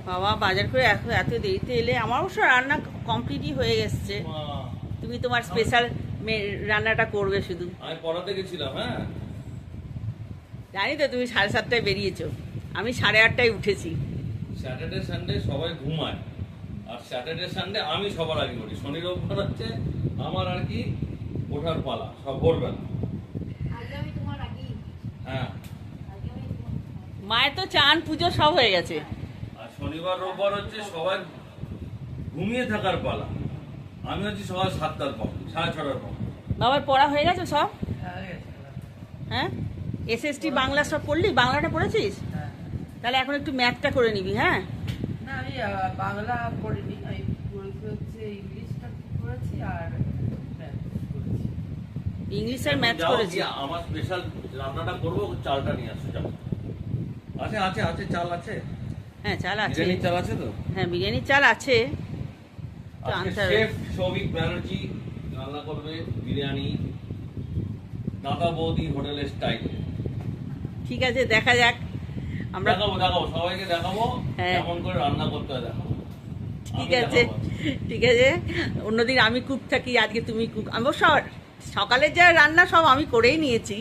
বাবা বাজার করে এত দেরিতে এলে। আমার অবশ্য রান্না কমপ্লিটই হয়ে গেছে। তুমি তোমার স্পেশাল রান্নাটা করবে শুধু। আমি পড়াতে গেছিলাম। হ্যাঁ জানি তো তুমি 7:30টায় বেরিয়েছো, আমি 8:30টায় উঠেছি। স্যাটারডে সানডে সবাই ঘুমায়, আর স্যাটারডে সানডে আমি সবার আগে উঠি। শনি রোববার হচ্ছে আমার আর কি ওঠার পালা, সব ভোরবেলা। হ্যাঁ মায়ের তো চান পুজো সব হয়ে গেছে। আর শনিবার রোববার হচ্ছে সবাই ঘুমিয়ে থাকার পালা। আমি হচ্ছি সকাল 7টার পর, 6:30টার পর। বাবার পড়া হয়ে গেছে সব? হ্যাঁ এসএসটি বাংলা সব পড়লি? বাংলাটা পড়েছিস? তাহলে এখন একটু ম্যাথটা করে নিবি। হ্যাঁ না আমি বাংলা পড়িনি, আমি হচ্ছে ইংলিশটা পড়েছি আর ইংলিশ আর ম্যাথ করেছি। আমার স্পেশাল রান্নাটা করবো, চালটা নিয়ে আসো। যাও আছে আছে আছে, চাল আছে। হ্যাঁ চাল আছে। বিরিয়ানির চাল আছে তো? হ্যাঁ বিরিয়ানির চাল আছে। তো আনতে হবে। শেফ সৌভিক ব্যানার্জি রান্না করবে বিরিয়ানি, দাদা বৌদি হোটেলের স্টাইল। ঠিক আছে দেখা যাক। আমরা দেখাবো সবাইকে দেখাবো হ্যাঁ। কেমন করে রান্না করতে হয় দেখাবো। ঠিক আছে ঠিক আছে। অন্যদিন আমি কুক থাকি, আজকে তুমি কুক। আমি সকালের যা রান্না সব আমি করেই নিয়েছি।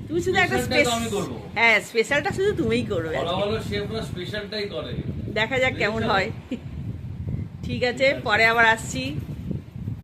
তুমি শুধু একটা আমি করবো। হ্যাঁ স্পেশালটা শুধু তুমিই করবে। ভালো ভালো শেফরা স্পেশালটাই করে। দেখা যাক কেমন হয়। ঠিক আছে পরে আবার আসছি।